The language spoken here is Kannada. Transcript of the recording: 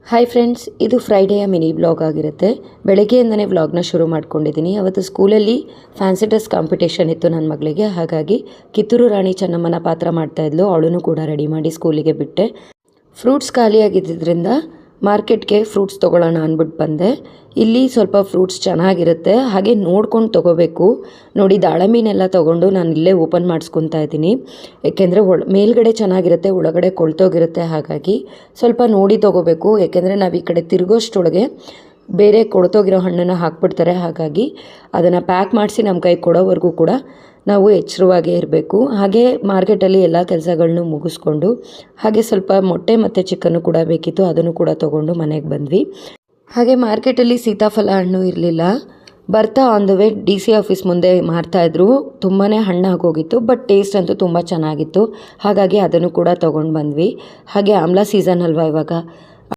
ಹಾಯ್ ಫ್ರೆಂಡ್ಸ್, ಇದು ಫ್ರೈಡೆಯ ಮಿನಿ ಬ್ಲಾಗ್ ಆಗಿರುತ್ತೆ. ಬೆಳಗ್ಗೆಯಿಂದನೇ ವ್ಲಾಗ್ನ ಶುರು ಮಾಡ್ಕೊಂಡಿದ್ದೀನಿ. ಅವತ್ತು ಸ್ಕೂಲಲ್ಲಿ ಫ್ಯಾನ್ಸಿ ಡ್ರೆಸ್ ಕಾಂಪಿಟೇಷನ್ ಇತ್ತು ನನ್ನ ಮಗಳಿಗೆ. ಹಾಗಾಗಿ ಕಿತ್ತೂರು ರಾಣಿ ಚೆನ್ನಮ್ಮನ ಪಾತ್ರ ಮಾಡ್ತಾಯಿದ್ಲು. ಅವಳನ್ನು ಕೂಡ ರೆಡಿ ಮಾಡಿ ಸ್ಕೂಲಿಗೆ ಬಿಟ್ಟೆ. ಫ್ರೂಟ್ಸ್ ಖಾಲಿಯಾಗಿದ್ದರಿಂದ ಮಾರ್ಕೆಟ್ಗೆ ಫ್ರೂಟ್ಸ್ ತೊಗೊಳ್ಳೋಣ ಅಂದ್ಬಿಟ್ಟು ಬಂದೆ. ಇಲ್ಲಿ ಸ್ವಲ್ಪ ಫ್ರೂಟ್ಸ್ ಚೆನ್ನಾಗಿರುತ್ತೆ, ಹಾಗೆ ನೋಡ್ಕೊಂಡು ತೊಗೋಬೇಕು. ನೋಡಿ, ದಾಳಂಬಿನೆಲ್ಲ ತೊಗೊಂಡು ನಾನು ಇಲ್ಲೇ ಓಪನ್ ಮಾಡಿಸ್ಕೊತಾ ಇದ್ದೀನಿ. ಏಕೆಂದರೆ ಮೇಲ್ಗಡೆ ಚೆನ್ನಾಗಿರುತ್ತೆ, ಒಳಗಡೆ ಕೊಳ್ತೋಗಿರುತ್ತೆ. ಹಾಗಾಗಿ ಸ್ವಲ್ಪ ನೋಡಿ ತೊಗೋಬೇಕು. ಏಕೆಂದರೆ ನಾವು ಈ ಕಡೆ ತಿರುಗೋಷ್ಟೊಳಗೆ ಬೇರೆ ಕೊಳ್ತೋಗಿರೋ ಹಣ್ಣನ್ನು ಹಾಕ್ಬಿಡ್ತಾರೆ. ಹಾಗಾಗಿ ಅದನ್ನು ಪ್ಯಾಕ್ ಮಾಡಿಸಿ ನಮ್ಮ ಕೈ ಕೊಡೋವರೆಗೂ ಕೂಡ ನಾವು ಎಚ್ಚರವಾಗೇ ಇರಬೇಕು. ಹಾಗೆ ಮಾರ್ಕೆಟಲ್ಲಿ ಎಲ್ಲ ಕೆಲಸಗಳನ್ನೂ ಮುಗಿಸ್ಕೊಂಡು ಹಾಗೆ ಸ್ವಲ್ಪ ಮೊಟ್ಟೆ ಮತ್ತು ಚಿಕನ್ನು ಕೂಡ ಬೇಕಿತ್ತು, ಅದನ್ನು ಕೂಡ ತೊಗೊಂಡು ಮನೆಗೆ ಬಂದ್ವಿ. ಹಾಗೆ ಮಾರ್ಕೆಟಲ್ಲಿ ಸೀತಾಫಲ ಹಣ್ಣು ಇರಲಿಲ್ಲ. ಬರ್ತಾ on the way DC office ಮುಂದೆ ಮಾರ್ತಾಯಿದ್ರು. ತುಂಬಾ ಹಣ್ಣಾಗೋಗಿತ್ತು, ಬಟ್ ಟೇಸ್ಟ್ ಅಂತೂ ತುಂಬ ಚೆನ್ನಾಗಿತ್ತು. ಹಾಗಾಗಿ ಅದನ್ನು ಕೂಡ ತೊಗೊಂಡು ಬಂದ್ವಿ. ಹಾಗೆ ಆಮ್ಲ ಸೀಸನ್ ಅಲ್ವಾ ಇವಾಗ,